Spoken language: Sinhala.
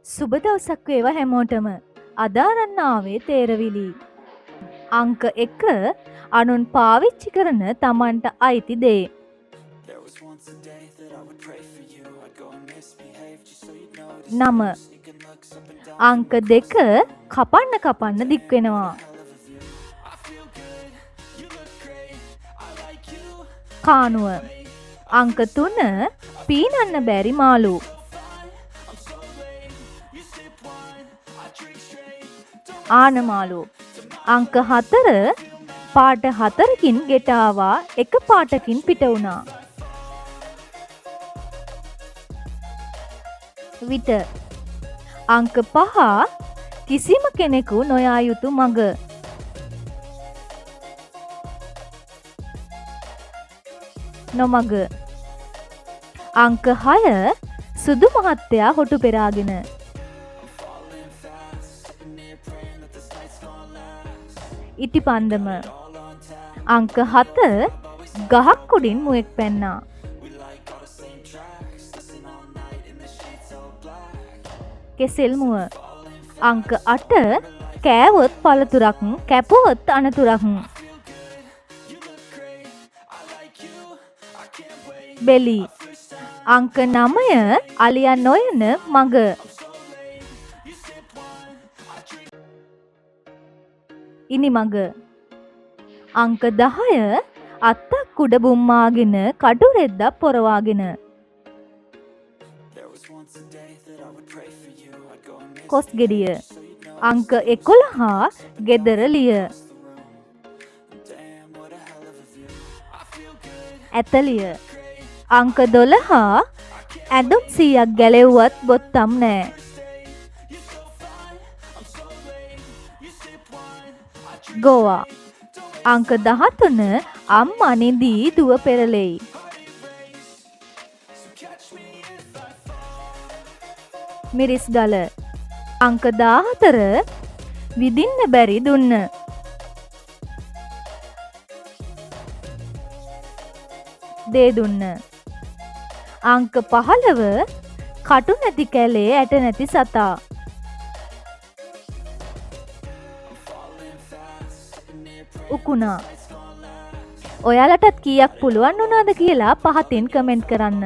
සුබ දවසක් වේවා හැමෝටම. අද අරන් ආවේ තේරවිලි. අංක 1 අනුන් පාවිච්චි කරන Tamanට අයිති දේ. නම අංක 2 කපන්න දික් වෙනවා. කානුව අංක 3 පීනන්න බැරි මාළු. ආනමාළු අංක 4 පාට 4කින් ගෙට ආවා එක පාටකින් පිට වුණා. විට අංක 5 කිසිම කෙනෙකු නොයා යුතු මඟ. නොමඟ අංක 6 සුදු මහත්තයා හොටු පෙරාගෙන. ඉටිපන්දම අංක 7 ගහක් උඩින් මුවෙක් පැන්නා. කෙසෙල් මුව අංක 8 කෑවොත් පළතුරක් කැපුවොත් අනතුරක්. බෙලි අංක 9 අලියන් නොයන මඟ. ඉනිමඟ අංක 10 අත්තක් උඩ බුම්මාගෙන කඩු රෙද්දක් පොරවාගෙන. කොස් ගෙඩිය අංක 11 ගෙදර ලිය. ඇතලිය අංක 12 ඇඳුම් 100ක් ගැලෙව්වත් බොත්තම් නෑ. ගෝවා අංක 13 අම්මා නිදී දුව පෙරලෙයි. මිරිස්ගල අංක 14 විදින්න බැරි දුන්න. දේ දුන්න අංක 15 කටු නැති කැලේ ඇට නැති සතා. උකුණා ඔයාලටත් කීයක් පුළුවන් වුණාද කියලා පහතින් කමෙන්ට් කරන්න.